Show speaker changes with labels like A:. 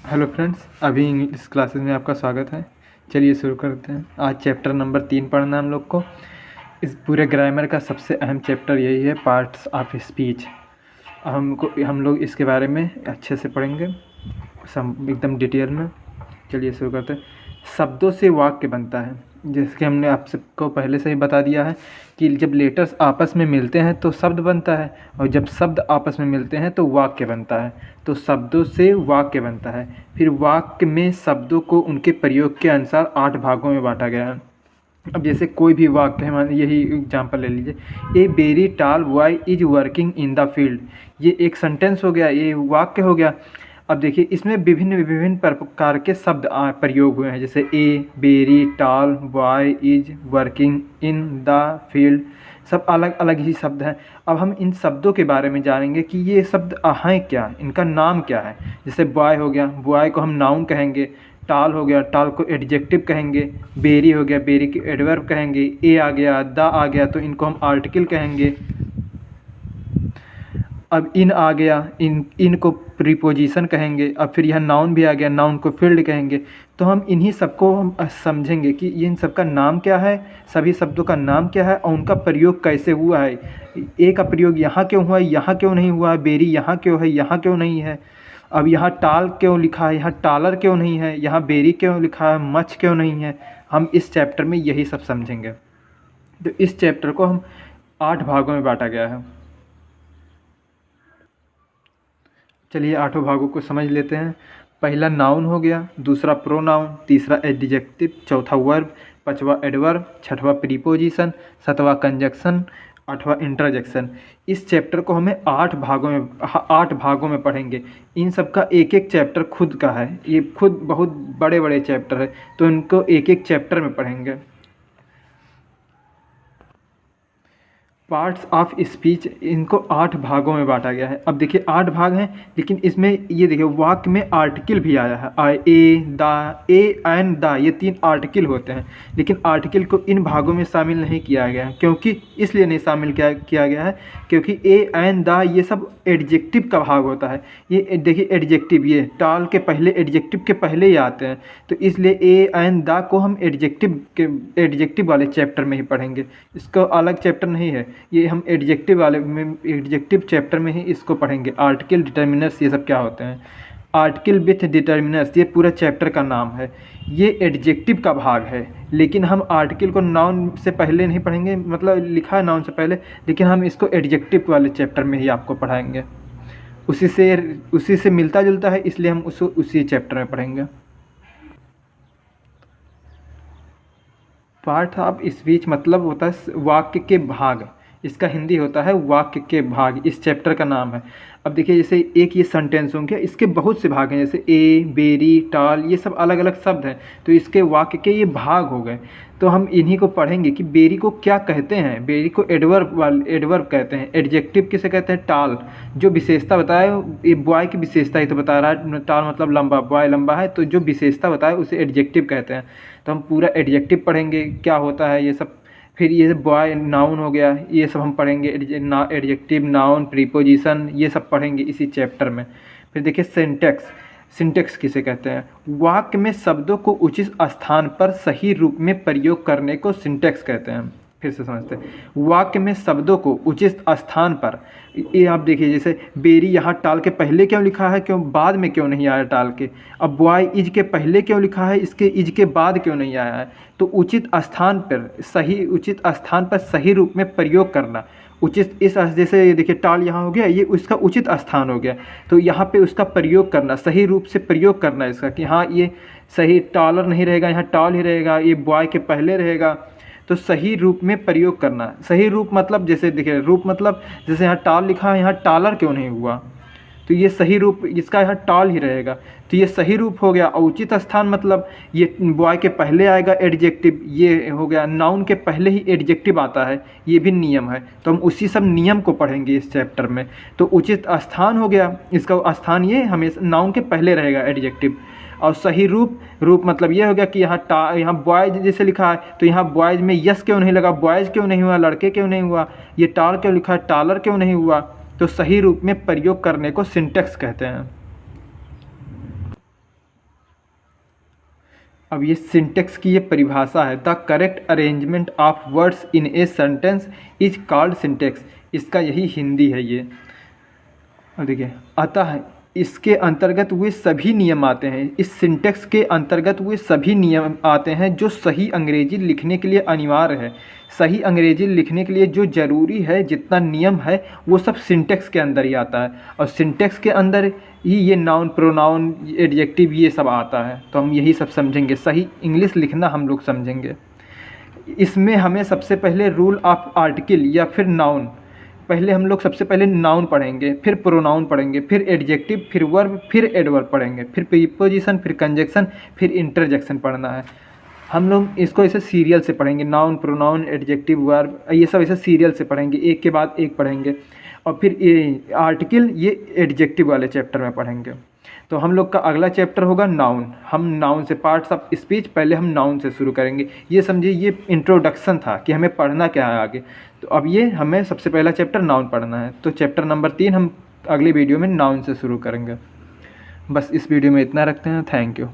A: Hello friends, अभी English classes में आपका स्वागत है। चलिए शुरू करते हैं। आज चैप्टर नंबर 3 पढ़ना हम लोग को। इस पूरे ग्रामर का सबसे अहम चैप्टर यही है, पार्ट्स ऑफ स्पीच। हम लोग इसके बारे में अच्छे से पढ़ेंगे, सब एकदम डिटेल में। चलिए शुरू करते हैं। शब्दों से वाक्य बनता है। जैसे कि हमने आप सबको पहले से ही बता दिया है कि जब लेटर्स आपस में मिलते हैं तो शब्द बनता है, और जब शब्द आपस में मिलते हैं तो वाक्य बनता है। तो शब्दों से वाक्य बनता है। फिर वाक्य में शब्दों को उनके प्रयोग के अनुसार 8 भागों में बांटा गया है। अब जैसे कोई भी वाक्य है, मान यही एग्जांपल ले लीजिए, a very tall boy is working in the field. ये एक सेंटेंस हो गया, ये वाक्य हो गया। अब देखिए इसमें विभिन्न विभिन्न प्रकार के शब्द प्रयोग हुए हैं, जैसे a very tall boy is working in the field. सब अलग अलग ही शब्द हैं। अब हम इन शब्दों के बारे में जानेंगे कि ये शब्द हैं क्या, इनका नाम क्या है। जैसे बॉय हो गया, बॉय को हम नाउन कहेंगे। टाल हो गया, टाल को एडजेक्टिव कहेंगे। बेरी हो गया, बेरी के एडवर्ब कहेंगे। ए आ गया, द आ गया, तो इनको हम आर्टिकल कहेंगे। अब इन आ गया, इन को प्रीपोजिशन कहेंगे। अब फिर यह नाउन भी आ गया, नाउन को फील्ड कहेंगे। तो हम इन्हीं सबको हम समझेंगे कि इन सब का नाम क्या है, सभी शब्दों का नाम क्या है और उनका प्रयोग कैसे हुआ है। ए का प्रयोग यहाँ क्यों हुआ है, यहाँ क्यों नहीं हुआ है। बेरी यहाँ क्यों है, यहाँ क्यों नहीं है। अब यहाँ टाल क्यों लिखा है, यहाँ टालर क्यों नहीं है। यहाँ बेरी क्यों लिखा है, मच क्यों नहीं है। हम इस चैप्टर में यही सब समझेंगे। तो इस चैप्टर को हम 8 भागों में बांटा गया है। चलिए 8 भागों को समझ लेते हैं। पहला नाउन हो गया, दूसरा प्रोनाउन, तीसरा एडजेक्टिव, चौथा वर्ब, पांचवा एडवर्ब, छठवां प्रीपोजिशन, सातवां कंजक्शन, आठवां इंटरजेक्शन। इस चैप्टर को हमें 8 भागों में पढ़ेंगे। इन सब का एक एक चैप्टर खुद का है, ये खुद बहुत बड़े बड़े चैप्टर है, तो इनको एक एक चैप्टर में पढ़ेंगे। पार्ट्स ऑफ स्पीच, इनको 8 भागों में बांटा गया है। अब देखिए 8 भाग हैं, लेकिन इसमें ये देखिए वाक्य में आर्टिकल भी आया है। ए द, ए एंड द, ये 3 आर्टिकल होते हैं। लेकिन आर्टिकल को इन भागों में शामिल नहीं किया गया है। क्योंकि इसलिए नहीं शामिल किया गया है क्योंकि ए एंड द ये सब एडजेक्टिव का भाग होता है। ये देखिए एडजेक्टिव, ये टाल के पहले, एडजेक्टिव के पहले ही आते हैं। तो इसलिए ए एंड द को हम एडजेक्टिव वाले चैप्टर में ही पढ़ेंगे। इसको अलग चैप्टर नहीं है, ये हम एडजेक्टिव वाले में, एडजेक्टिव चैप्टर में ही इसको पढ़ेंगे। आर्टिकल, डिटर्मिनर्स, ये सब क्या होते हैं। आर्टिकल विथ डिटर्मिनर्स, ये पूरा चैप्टर का नाम है। ये एडजेक्टिव का भाग है, लेकिन हम आर्टिकल को नाउन से पहले नहीं पढ़ेंगे, मतलब लिखा है नाउन से पहले, लेकिन हम इसको एडजेक्टिव वाले चैप्टर में ही आपको पढ़ाएंगे। उसी से मिलता जुलता है, इसलिए हम उसको उसी चैप्टर में पढ़ेंगे। पार्ट ऑफ स्पीच मतलब होता है वाक्य के भाग। इसका हिंदी होता है वाक्य के भाग। इस चैप्टर का नाम है। अब देखिए जैसे एक ये सेंटेंस हो गया, इसके बहुत से भाग हैं, जैसे ए बेरी टाल, ये सब अलग अलग शब्द हैं, तो इसके वाक्य के ये भाग हो गए। तो हम इन्हीं को पढ़ेंगे कि बेरी को क्या कहते हैं। बेरी को एडवर्ब कहते हैं। एडजेक्टिव किसे कहते हैं, टाल, जो विशेषता बताए। ये बॉय की विशेषता ही तो बता रहा है, टाल मतलब लंबा, बॉय लंबा है, तो जो विशेषता बताए उसे एडजेक्टिव कहते हैं। तो हम पूरा एडजेक्टिव पढ़ेंगे, क्या होता है ये सब। फिर ये बॉय नाउन हो गया, ये सब हम पढ़ेंगे। एडजेक्टिव, नाउन, प्रीपोजिशन, ये सब पढ़ेंगे इसी चैप्टर में। फिर देखिए सिंटेक्स। सिंटेक्स किसे कहते हैं, वाक्य में शब्दों को उचित स्थान पर सही रूप में प्रयोग करने को सिंटेक्स कहते हैं। फिर से समझते हैं, वाक्य में शब्दों को उचित स्थान पर, ये आप देखिए जैसे बेरी यहाँ टाल के पहले क्यों लिखा है, क्यों बाद में क्यों नहीं आया टाल के। अब बॉय इज के पहले क्यों लिखा है, इसके इज के बाद क्यों नहीं आया है। तो उचित स्थान पर सही रूप में प्रयोग करना। उचित, इस जैसे ये देखिए टाल यहाँ हो गया, ये उसका उचित स्थान हो गया, तो यहाँ पे उसका प्रयोग करना, सही रूप से प्रयोग करना इसका, कि हाँ ये सही, टॉलर नहीं रहेगा, यहाँ टाल ही रहेगा, ये बॉय के पहले रहेगा। तो सही रूप में प्रयोग करना। सही रूप मतलब जैसे देखिए, रूप मतलब जैसे यहाँ टाल लिखा है, यहाँ टालर क्यों नहीं हुआ, तो ये सही रूप, इसका यहाँ टाल ही रहेगा, तो ये सही रूप हो गया। और उचित स्थान मतलब ये बॉय के पहले आएगा एडजेक्टिव, ये हो गया। नाउन के पहले ही एडजेक्टिव आता है, ये भी नियम है, तो हम उसी सब नियम को पढ़ेंगे इस चैप्टर में। तो उचित स्थान हो गया, इसका स्थान ये हमेशा नाउन के पहले रहेगा एडजेक्टिव। और सही रूप, रूप मतलब ये हो गया कि यहाँ बॉयज जैसे लिखा है, तो यहाँ बॉयज में यस क्यों नहीं लगा, बॉयज़ क्यों नहीं हुआ, लड़के क्यों नहीं हुआ। ये टाल क्यों लिखा है, टालर क्यों नहीं हुआ। तो सही रूप में प्रयोग करने को सिंटेक्स कहते हैं। अब ये सिंटेक्स की ये परिभाषा है, the correct arrangement of words in a sentence is called syntax. इसका यही हिंदी है ये। और देखिए, अतः इसके अंतर्गत वे सभी नियम आते हैं, इस सिंटेक्स के अंतर्गत वे सभी नियम आते हैं जो सही अंग्रेजी लिखने के लिए अनिवार्य है। सही अंग्रेजी लिखने के लिए जो ज़रूरी है, जितना नियम है, वो सब सिंटेक्स के अंदर ही आता है। और सिंटेक्स के अंदर ही ये नाउन, प्रोनाउन, एडजेक्टिव ये सब आता है। तो हम यही सब समझेंगे, सही इंग्लिश लिखना हम लोग समझेंगे। इसमें हमें सबसे पहले रूल ऑफ आर्टिकल या फिर नाउन, पहले हम लोग सबसे पहले नाउन पढ़ेंगे, फिर प्रोनाउन पढ़ेंगे, फिर एडजेक्टिव, फिर वर्ब, फिर एडवर्ब पढ़ेंगे, फिर प्रीपोजिशन, फिर कंजक्शन, फिर इंटरजेक्शन पढ़ना है। हम लोग इसको ऐसे सीरियल से पढ़ेंगे, नाउन, प्रोनाउन, एडजेक्टिव, वर्ब, ये सब ऐसे सीरियल से पढ़ेंगे, एक के बाद एक पढ़ेंगे। और फिर ये आर्टिकल, ये एडजेक्टिव वाले चैप्टर में पढ़ेंगे। तो हम लोग का अगला चैप्टर होगा नाउन। हम नाउन से, पार्ट्स ऑफ स्पीच, पहले हम नाउन से शुरू करेंगे। ये समझिए ये इंट्रोडक्शन था कि हमें पढ़ना क्या है आगे। तो अब ये हमें सबसे पहला चैप्टर नाउन पढ़ना है। तो चैप्टर नंबर 3 हम अगली वीडियो में नाउन से शुरू करेंगे। बस इस वीडियो में इतना रखते हैं। Thank you.